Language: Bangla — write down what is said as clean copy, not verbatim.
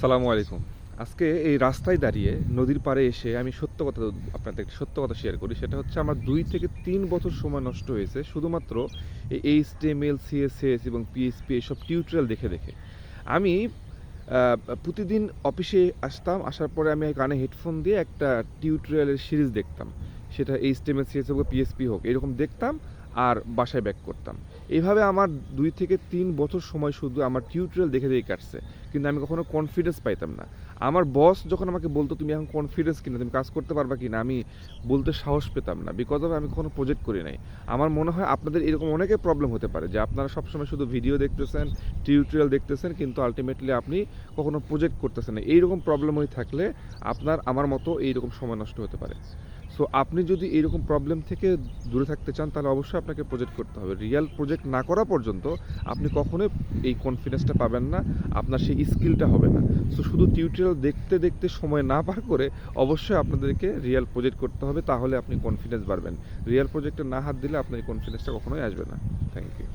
সালামু আলাইকুম। আজকে এই রাস্তায় দাঁড়িয়ে নদীর পাড়ে এসে আমি আপনাদের একটা সত্য কথা শেয়ার করি। সেটা হচ্ছে আমার ২ থেকে ৩ বছর সময় নষ্ট হয়েছে শুধুমাত্র এই HTML, CSS এবং PHP এসব টিউটোরিয়াল দেখে। আমি আ প্রতিদিন অফিসে আসতাম, আসার পরে আমি কানে হেডফোন দিয়ে একটা টিউটোরিয়ালের সিরিজ দেখতাম। সেটা HTML, CSS হোক বা PHP হোক এরকম দেখতাম আর বাসায় ব্যাক করতাম। এভাবে আমার ২ থেকে ৩ বছর সময় শুধু আমার টিউটোরিয়াল দেখে কাটছে। কিন্তু আমি কখনো কনফিডেন্স পাইতাম না। আমার বস যখন আমাকে বলতো, "তুমি এখন কনফিডেন্স কিনা? তুমি কাজ করতে পারবা কিনা?" আমি বলতে সাহস পেতাম না। বিকজ অফ আমি কখনো প্রজেক্ট করি নাই। আমার মনে হয় আপনাদের এরকম অনেকের প্রবলেম হতে পারে যে আপনারা সবসময় শুধু ভিডিও দেখতেছেন, টিউটোরিয়াল দেখতেছেন কিন্তু আল্টিমেটলি আপনি কখনো প্রজেক্ট করতেছেন না। এইরকম প্রবলেম হয়ে থাকলে আপনার আমার মতো এইরকম সময় নষ্ট হতে পারে। সো আপনি যদি এইরকম প্রবলেম থেকে দূরে থাকতে চান তাহলে অবশ্যই আপনাকে প্রজেক্ট করতে হবে। রিয়াল প্রজেক্ট না করা পর্যন্ত আপনি কখনোই এই কনফিডেন্সটা পাবেন না, আপনার সেই স্কিলটা হবে না। সো শুধু টিউটোরিয়াল দেখতে সময় না পার করে অবশ্যই আপনাদেরকে রিয়াল প্রজেক্ট করতে হবে, তাহলে আপনি কনফিডেন্স বাড়বেন। রিয়াল প্রজেক্টে না হাত দিলে আপনার এই কনফিডেন্সটা কখনোই আসবে না। Thank you.